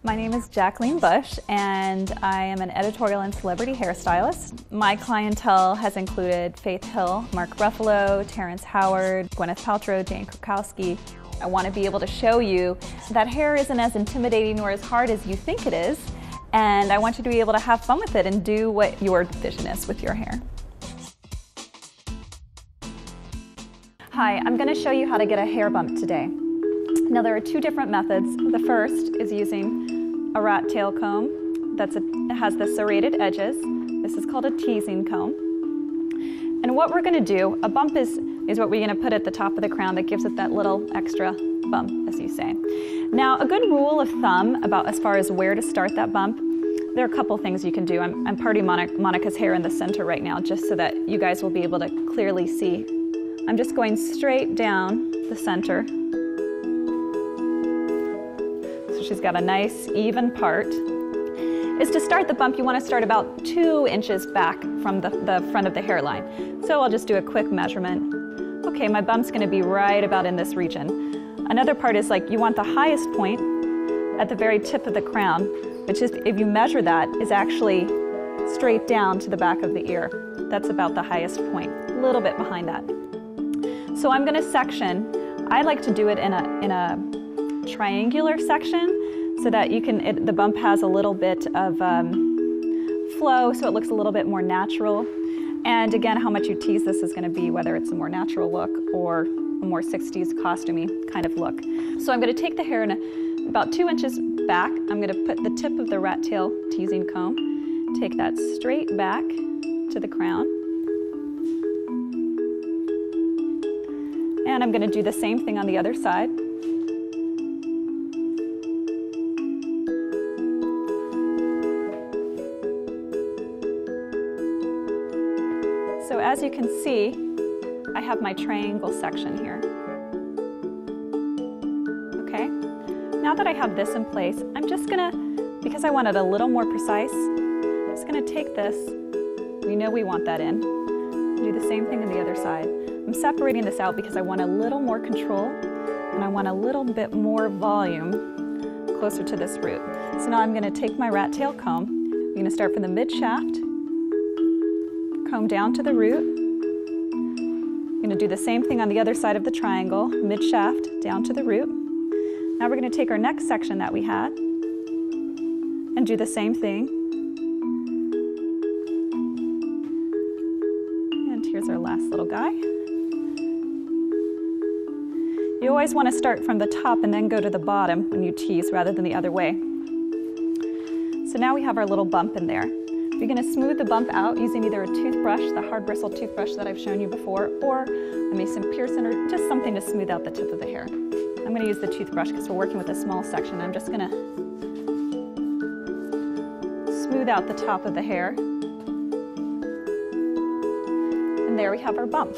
My name is Jacqueline Bush, and I am an editorial and celebrity hairstylist. My clientele has included Faith Hill, Mark Ruffalo, Terrence Howard, Gwyneth Paltrow, Jane Krakowski. I want to be able to show you that hair isn't as intimidating or as hard as you think it is, and I want you to be able to have fun with it and do what your vision is with your hair. Hi, I'm going to show you how to get a hair bump today. Now there are two different methods. The first is using a rat tail comb it has the serrated edges. This is called a teasing comb. And what we're going to do, a bump is what we're going to put at the top of the crown that gives it that little extra bump, as you say. Now a good rule of thumb about as far as where to start that bump, there are a couple things you can do. I'm parting Monica's hair in the center right now just so that you guys will be able to clearly see. I'm just going straight down the center. She's got a nice even part. To start the bump, you want to start about 2 inches back from the front of the hairline. So I'll just do a quick measurement. Okay, my bump's going to be right about in this region. Another part is you want the highest point at the very tip of the crown, which is, if you measure that, is actually straight down to the back of the ear. That's about the highest point, a little bit behind that. So I'm going to section. I like to do it in a triangular section so that the bump has a little bit of flow, so it looks a little bit more natural. And again, how much you tease this is going to be whether it's a more natural look or a more 60s costumey kind of look. So I'm going to take the hair in about 2 inches back. I'm going to put the tip of the rat tail teasing comb, take that straight back to the crown. And I'm going to do the same thing on the other side. So as you can see, I have my triangle section here. Okay, now that I have this in place, I'm just gonna, because I want it a little more precise, I'm just gonna take this, we know we want that in, do the same thing on the other side. I'm separating this out because I want a little more control and I want a little bit more volume closer to this root. So now I'm gonna take my rat tail comb, I'm gonna start from the mid shaft, comb down to the root. I'm going to do the same thing on the other side of the triangle, mid shaft down to the root. Now we're going to take our next section that we had and do the same thing. And here's our last little guy. You always want to start from the top and then go to the bottom when you tease rather than the other way. So now we have our little bump in there. You're going to smooth the bump out using either a toothbrush, the hard bristle toothbrush that I've shown you before, or a Mason Pearson, or just something to smooth out the tip of the hair. I'm going to use the toothbrush because we're working with a small section. I'm just going to smooth out the top of the hair. And there we have our bump.